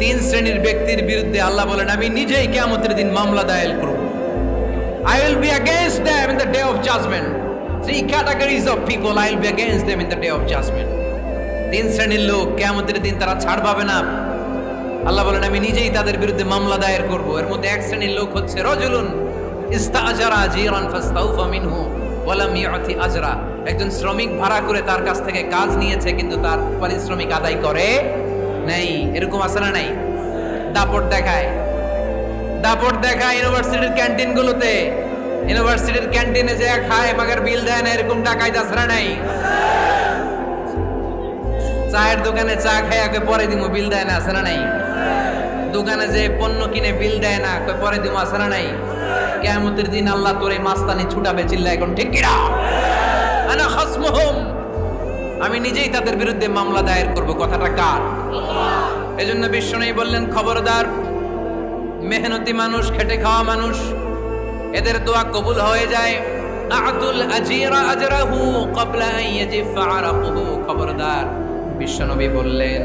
তিন শ্রেণীর ব্যক্তির বিরুদ্ধে আল্লাহ বলেন আমি নিজেই কিয়ামতের দিন মামলা দায়ের করব। I will be against them in the day of judgment. Three categories of people I will be against them in the day of judgment. তিন শ্রেণীর লোক কিয়ামতের দিন তারা ছাড় পাবে না। আল্লাহ বলেন আমি নিজেই তাদের বিরুদ্ধে মামলা দায়ের করব। এর মধ্যে এক শ্রেণীর লোক হচ্ছে রাজুলুন ইস্তাআজারা জিরান ফাস্তাউফা মিনহু ওয়া লাম ইউতি আজরা। একজন শ্রমিক ভাড়া করে তার কাছ থেকে কাজ নিয়েছে কিন্তু তার পারিশ্রমিক আদায় করে নাই। এরকম আছে না নাই? দাপট দেখায় ইউনিভার্সিটির ক্যান্টিনগুলোতে। ইউনিভার্সিটির ক্যান্টিনে যে খায় মাগার বিল দেয় না, এরকম টাকায় যাচ্ছে নাই? চায়ের দোকানে চা খায় আগে পরে দিমু, বিল দেয় না, আছে না নাই? দোকানে যে পণ্য কিনে বিল দেয় না, পরে দিমু, আছে না নাই? কিয়ামতের দিন আল্লাহ তোরে মাস্তানি ছুটাবে, চিল্লা এখন ঠিক কিনা? আনা খাসমুহুম, আমি নিজেই তাদের বিরুদ্ধে মামলা দায়ের করব। কথাটা কার? এজন্য বিশ্বনবী বললেন খবরদার, মেহনতি মানুষ, খেটে খাওয়া মানুষ, এদের দোয়া কবুল হয়ে যায়। আতুল আজিরা আজরাহু ক্বাবলা আন ইয়াজিফা আরাকুহু। খবরদার, বিশ্বনবী বললেন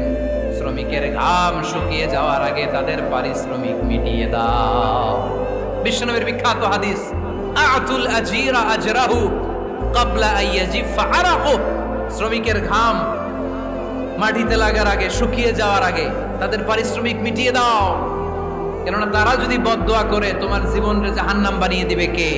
শ্রমিকের ঘাম শুকিয়ে যাওয়ার আগে তাদের পারিশ্রমিক মিটিয়ে দাও। বিশ্বনবীর বিখ্যাত হাদিস, আতুল আজিরা আজরাহু ক্বাবলা আন ইয়াজিফা আরাকুহু। শ্রমিকের ঘাম মাটিতে লাগার আগে, শুকিয়ে যাওয়ার আগে তাদের পারিশ্রমিক মিটিয়ে দাও। কেননা তারা যদি বদদোয়া করে তোমার জীবনকে জাহান্নাম বানিয়ে দিবে কে?